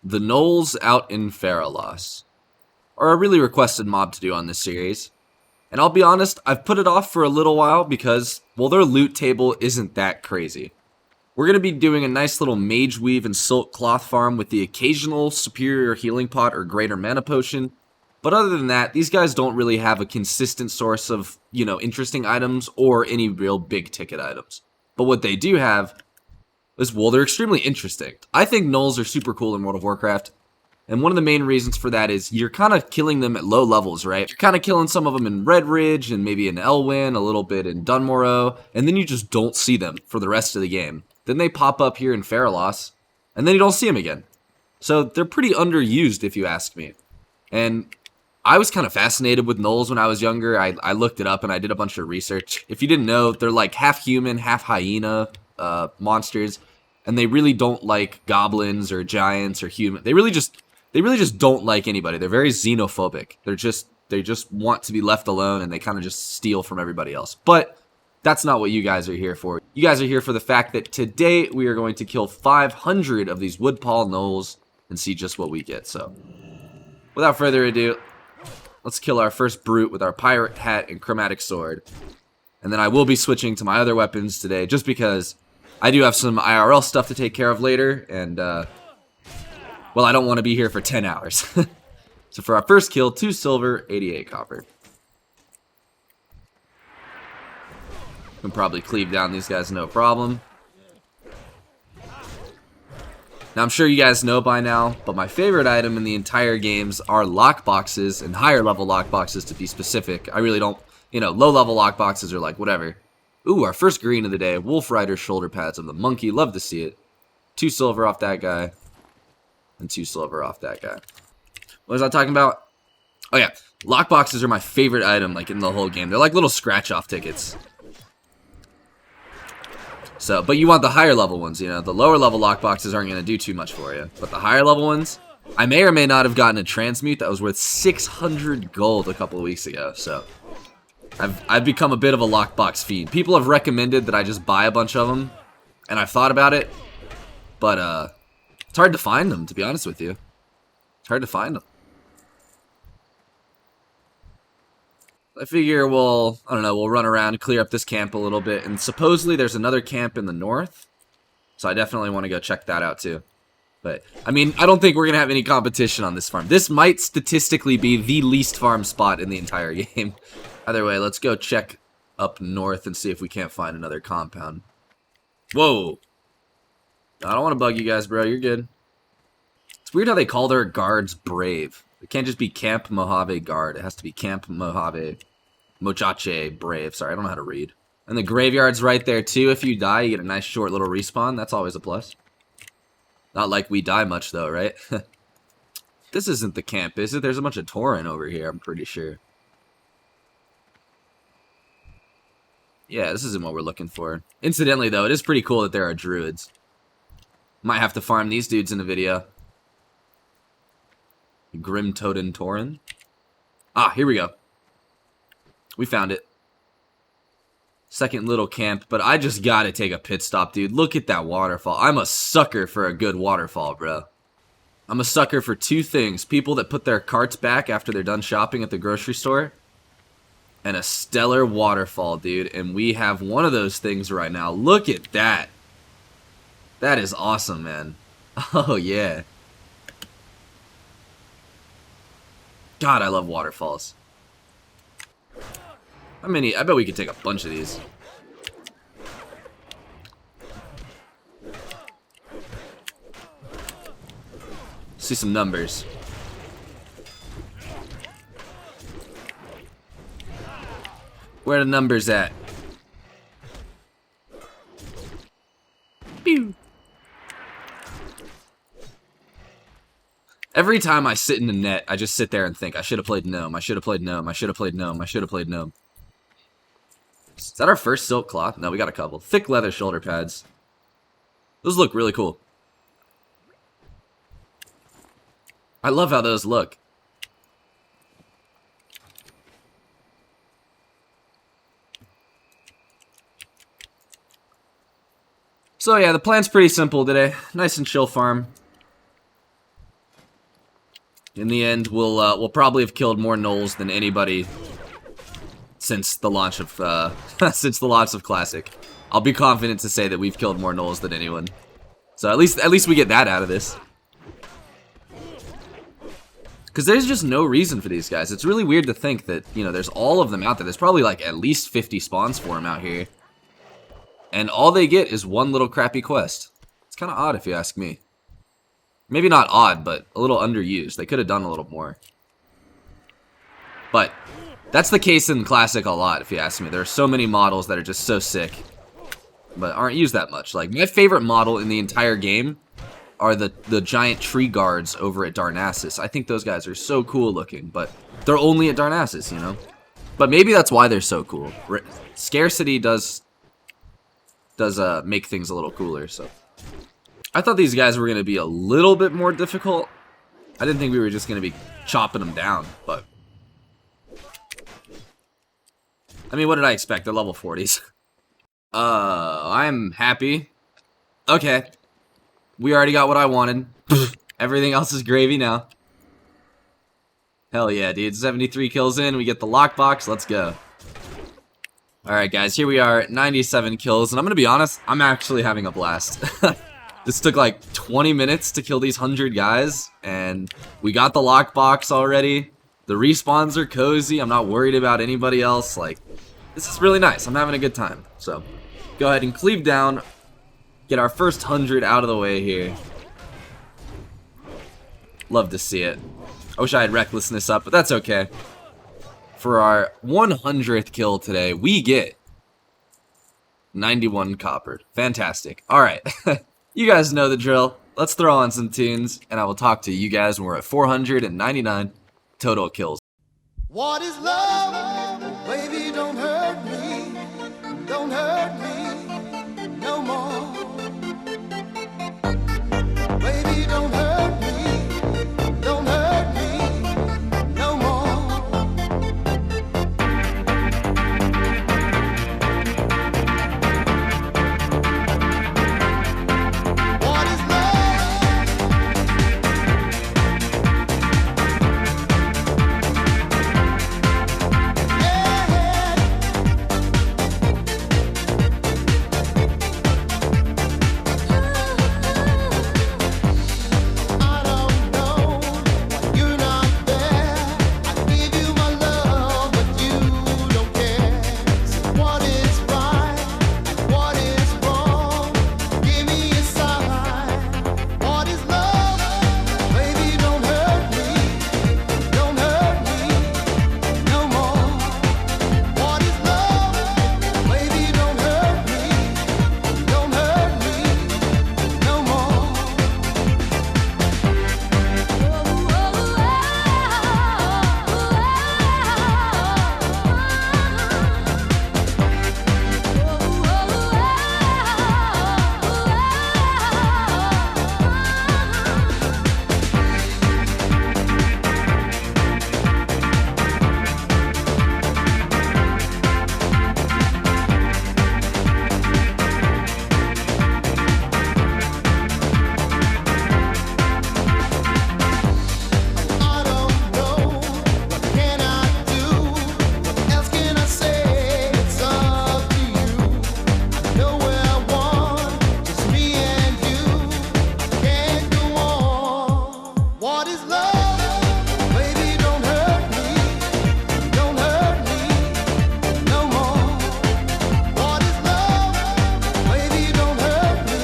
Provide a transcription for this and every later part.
The Gnolls out in Feralas are a really requested mob to do on this series. And I'll be honest, I've put it off for a little while because, well, their loot table isn't that crazy. We're going to be doing a nice little Mageweave and Silk Cloth farm with the occasional Superior Healing Pot or Greater Mana Potion. But other than that, these guys don't really have a consistent source of, interesting items or any real big ticket items. But what they do have is, well, they're extremely interesting. I think Gnolls are super cool in World of Warcraft. And one of the main reasons for that is you're kind of killing them at low levels, right? You're kind of killing some of them in Red Ridge and maybe in Elwyn, a little bit in Dunmorrow, and then you just don't see them for the rest of the game. Then they pop up here in Feralas, and then you don't see them again. So they're pretty underused, if you ask me. And I was kind of fascinated with Gnolls when I was younger. I looked it up and I did a bunch of research. If you didn't know, they're like half human, half hyena monsters, and they really don't like goblins or giants or human. They really just don't like anybody. They're very xenophobic. They just want to be left alone, and they kind of just steal from everybody else. But that's not what you guys are here for. You guys are here for the fact that today we are going to kill 500 of these Woodpaw Gnolls and see just what we get. So, without further ado, let's kill our first brute with our pirate hat and chromatic sword. And then I will be switching to my other weapons today, just because I do have some IRL stuff to take care of later, and well, I don't want to be here for 10 hours. So for our first kill, 2 silver, 88 copper. Can probably cleave down these guys no problem. Now I'm sure you guys know by now, but my favorite item in the entire games are lockboxes, and higher level lockboxes to be specific. I really don't, low level lockboxes are like whatever. Ooh, our first green of the day, Wolf Rider shoulder pads of the monkey, love to see it. 2 silver off that guy. And 2 silver off that guy. What was I talking about? Oh yeah, lockboxes are my favorite item, like in the whole game. They're like little scratch-off tickets. So, but you want the higher level ones, The lower level lockboxes aren't going to do too much for you. But the higher level ones, I may or may not have gotten a transmute that was worth 600 gold a couple of weeks ago. So, I've become a bit of a lockbox fiend. People have recommended that I just buy a bunch of them, and I've thought about it, but it's hard to find them, to be honest with you. It's hard to find them. I figure we'll run around, clear up this camp a little bit, and supposedly there's another camp in the north, so I definitely want to go check that out too. But, I mean, I don't think we're going to have any competition on this farm. This might statistically be the least farm spot in the entire game. Either way, let's go check up north and see if we can't find another compound. Whoa! I don't want to bug you guys, bro. You're good. It's weird how they call their guards brave. It can't just be Camp Mojave Guard. It has to be Camp Mojave Brave. Sorry, I don't know how to read. And the graveyard's right there, too. If you die, you get a nice short little respawn. That's always a plus. Not like we die much, though, right? This isn't the camp, is it? There's a bunch of Tauren over here, I'm pretty sure. Yeah, this isn't what we're looking for. Incidentally, though, it is pretty cool that there are druids. Might have to farm these dudes in a video. Grim Totem Tauren. Ah, here we go. We found it. Second little camp, but I just gotta take a pit stop, dude. Look at that waterfall. I'm a sucker for a good waterfall, bro. I'm a sucker for 2 things. People that put their carts back after they're done shopping at the grocery store. And a stellar waterfall, dude. And we have one of those things right now. Look at that. That is awesome, man. Oh, yeah. God, I love waterfalls. How many? I bet we could take a bunch of these. See some numbers. Where are the numbers at? Pew. Every time I sit in the net, I just sit there and think, I should have played Gnome, I should have played Gnome, I should have played Gnome, I should have played Gnome. Is that our first silk cloth? No, we got a couple. Thick leather shoulder pads. Those look really cool. I love how those look. So yeah, the plan's pretty simple today. Nice and chill farm. In the end, we'll probably have killed more Gnolls than anybody since the launch of Classic. I'll be confident to say that we've killed more Gnolls than anyone. So at least we get that out of this. Because there's just no reason for these guys. It's really weird to think that, you know, there's all of them out there. There's probably like at least 50 spawns for them out here. And all they get is one little crappy quest. It's kind of odd if you ask me. Maybe not odd, but a little underused. They could have done a little more. But that's the case in Classic a lot, if you ask me. There are so many models that are just so sick, but aren't used that much. Like, my favorite model in the entire game are the giant tree guards over at Darnassus. I think those guys are so cool looking, but they're only at Darnassus, you know? But maybe that's why they're so cool. Scarcity does make things a little cooler, so. I thought these guys were going to be a little bit more difficult. I didn't think we were just going to be chopping them down, but. I mean, what did I expect? They're level 40s. I'm happy. Okay. We already got what I wanted. Everything else is gravy now. Hell yeah, dude. 73 kills in. We get the lockbox. Let's go. Alright, guys. Here we are at 97 kills. And I'm going to be honest, I'm actually having a blast. This took like 20 minutes to kill these 100 guys. And we got the lockbox already. The respawns are cozy. I'm not worried about anybody else. Like, this is really nice. I'm having a good time. So, go ahead and cleave down. Get our first 100 out of the way here. Love to see it. I wish I had recklessness up, but that's okay. For our 100th kill today, we get 91 copper. Fantastic. Alright. You guys know the drill. Let's throw on some tunes, and I will talk to you guys when we're at 499 total kills. What is love? Baby, don't hurt me. Don't hurt me no more. Baby, don't hurt me. Don't hurt me no more. What is love? I don't know why you're not there. I give you my love, but you don't care. So what is right and what is wrong? Give me a sign. What is love? Baby, don't hurt me. Don't hurt me no more. What is love? Baby, don't hurt me. Don't hurt me no more. I don't know, what can I do? What else can I say? It's up to you. I know where I want, just me and you. I can't go on. What is love? Baby, don't hurt me. Don't hurt me no more. What is love? Baby, don't hurt me.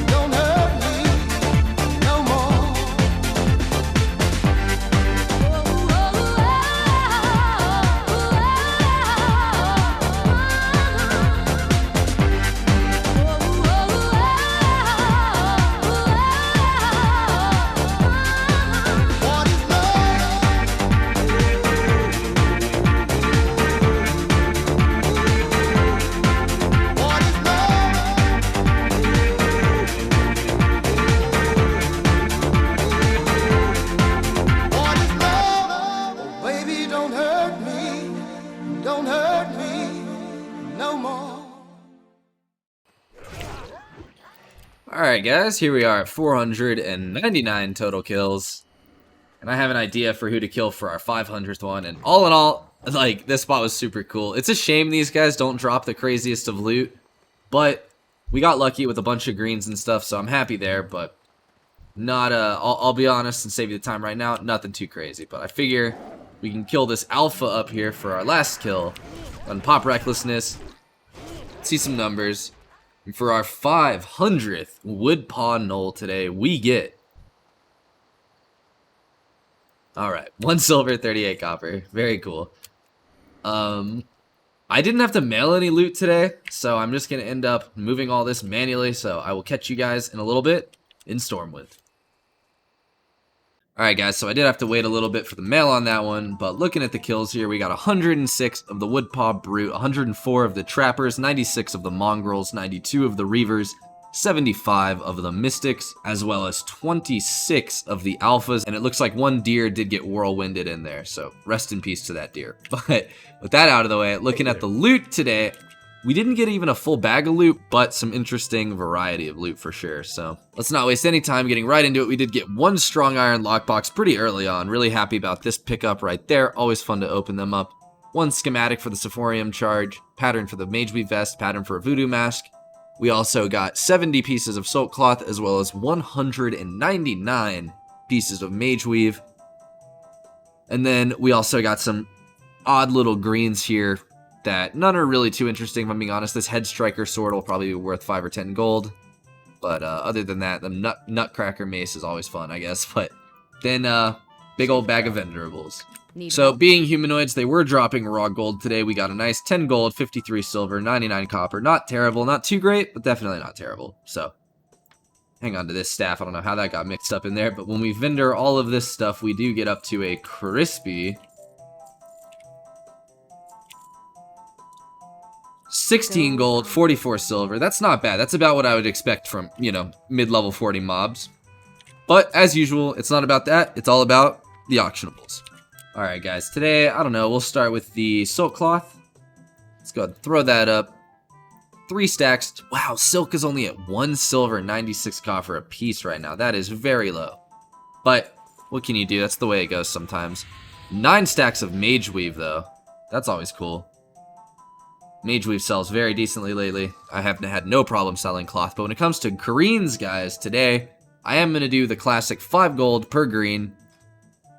Don't hurt me no more. What is love? What is love? What is love? Oh, baby, don't hurt me. Don't hurt me no more. Alright, guys. Here we are at 499 total kills. And I have an idea for who to kill for our 500th one. And all in all, like, this spot was super cool. It's a shame these guys don't drop the craziest of loot. But we got lucky with a bunch of greens and stuff, so I'm happy there. But not, I'll be honest and save you the time right now. Nothing too crazy. But I figure we can kill this alpha up here for our last kill on Pop Recklessness. See some numbers. And for our 500th Woodpaw Gnoll today, we get... Alright, 1 silver, 38 copper. Very cool. I didn't have to mail any loot today, so I'm just going to end up moving all this manually, so I will catch you guys in a little bit in Stormwind. Alright guys, so I did have to wait a little bit for the mail on that one, but looking at the kills here, we got 106 of the Woodpaw Brute, 104 of the Trappers, 96 of the Mongrels, 92 of the Reavers, 75 of the Mystics, as well as 26 of the Alphas, and it looks like one deer did get whirlwinded in there, so rest in peace to that deer. But with that out of the way, looking at the loot today, we didn't get even a full bag of loot, but some interesting variety of loot for sure. So let's not waste any time getting right into it. We did get 1 strong iron lockbox pretty early on. Really happy about this pickup right there. Always fun to open them up. 1 schematic for the Sephorium charge, pattern for the Mageweave vest, pattern for a voodoo mask. We also got 70 pieces of silk cloth as well as 199 pieces of Mageweave. And then we also got some odd little greens here that none are really too interesting, if I'm being honest. This Head Striker sword will probably be worth 5 or 10 gold. But other than that, the Nutcracker mace is always fun, I guess. But then big old bag of vendorables. So being humanoids, they were dropping raw gold today. We got a nice 10 gold, 53 silver, 99 copper. Not terrible, not too great, but definitely not terrible. So hang on to this staff. I don't know how that got mixed up in there. But when we vendor all of this stuff, we do get up to a crispy 16 gold, 44 silver. That's not bad. That's about what I would expect from, you know, mid-level 40 mobs. But as usual, it's not about that. It's all about the auctionables. Alright guys, today, I don't know, we'll start with the silk cloth. Let's go ahead and throw that up. 3 stacks. Wow, silk is only at 1 silver, 96 copper a piece right now. That is very low. But what can you do? That's the way it goes sometimes. 9 stacks of Mageweave though. That's always cool. Mageweave sells very decently lately. I have had no problem selling cloth. But when it comes to greens, guys, today, I am going to do the classic 5 gold per green.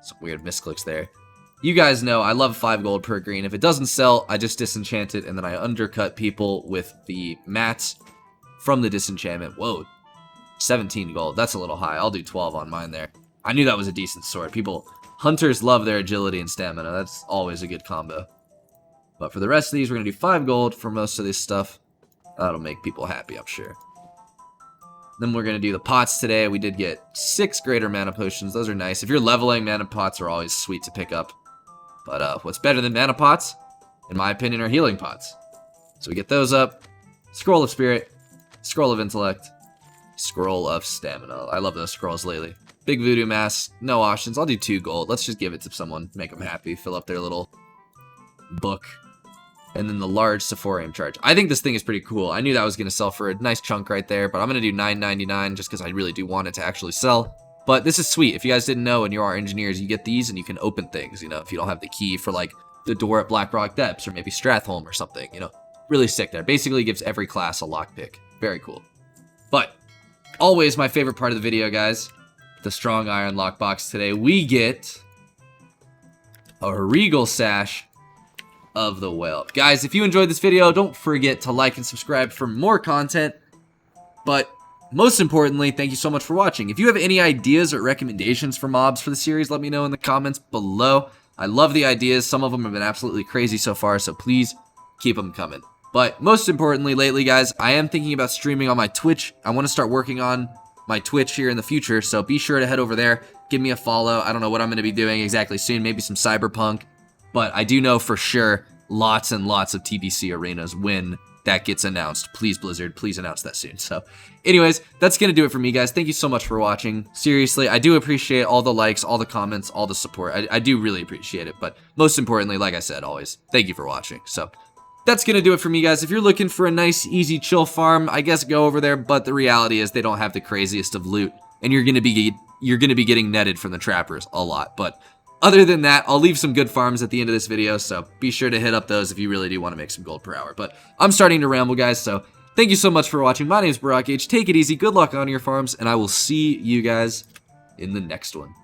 Some weird misclicks there. You guys know I love 5 gold per green. If it doesn't sell, I just disenchant it, and then I undercut people with the mats from the disenchantment. Whoa, 17 gold. That's a little high. I'll do 12 on mine there. I knew that was a decent sword. Hunters love their agility and stamina. That's always a good combo. But for the rest of these, we're going to do 5 gold for most of this stuff. That'll make people happy, I'm sure. Then we're going to do the pots today. We did get 6 greater mana potions. Those are nice. If you're leveling, mana pots are always sweet to pick up. But what's better than mana pots, in my opinion, are healing pots. So we get those up. Scroll of Spirit, Scroll of Intellect, Scroll of Stamina. I love those scrolls lately. Big Voodoo Mask, no options. I'll do 2 gold. Let's just give it to someone, make them happy, fill up their little book. And then the large Sephorium charge. I think this thing is pretty cool. I knew that was going to sell for a nice chunk right there, but I'm going to do $9.99 just because I really do want it to actually sell. But this is sweet. If you guys didn't know and you are engineers, you get these and you can open things, you know, if you don't have the key for like the door at Blackrock Depths or maybe Stratholme or something, you know. Really sick there. Basically gives every class a lockpick. Very cool. But always my favorite part of the video, guys, the strong iron lockbox today. We get a Regal Sash of the Whale. Guys, if you enjoyed this video, don't forget to like and subscribe for more content. But most importantly, thank you so much for watching. If you have any ideas or recommendations for mobs for the series, let me know in the comments below. I love the ideas. Some of them have been absolutely crazy so far, so please keep them coming. But most importantly, lately, guys, I am thinking about streaming on my Twitch. I want to start working on my Twitch here in the future, so be sure to head over there. Give me a follow. I don't know what I'm going to be doing exactly soon. Maybe some Cyberpunk. But I do know for sure lots and lots of TBC arenas when that gets announced. Please, Blizzard, please announce that soon. So anyways, that's going to do it for me, guys. Thank you so much for watching. Seriously, I do appreciate all the likes, all the comments, all the support. I do really appreciate it. But most importantly, like I said, always, thank you for watching. So that's going to do it for me, guys. If you're looking for a nice, easy, chill farm, I guess go over there. But the reality is they don't have the craziest of loot. and you're gonna be getting netted from the trappers a lot. But other than that, I'll leave some good farms at the end of this video, so be sure to hit up those if you really do want to make some gold per hour. But I'm starting to ramble, guys, so thank you so much for watching. My name is Barack H. Take it easy, good luck on your farms, and I will see you guys in the next one.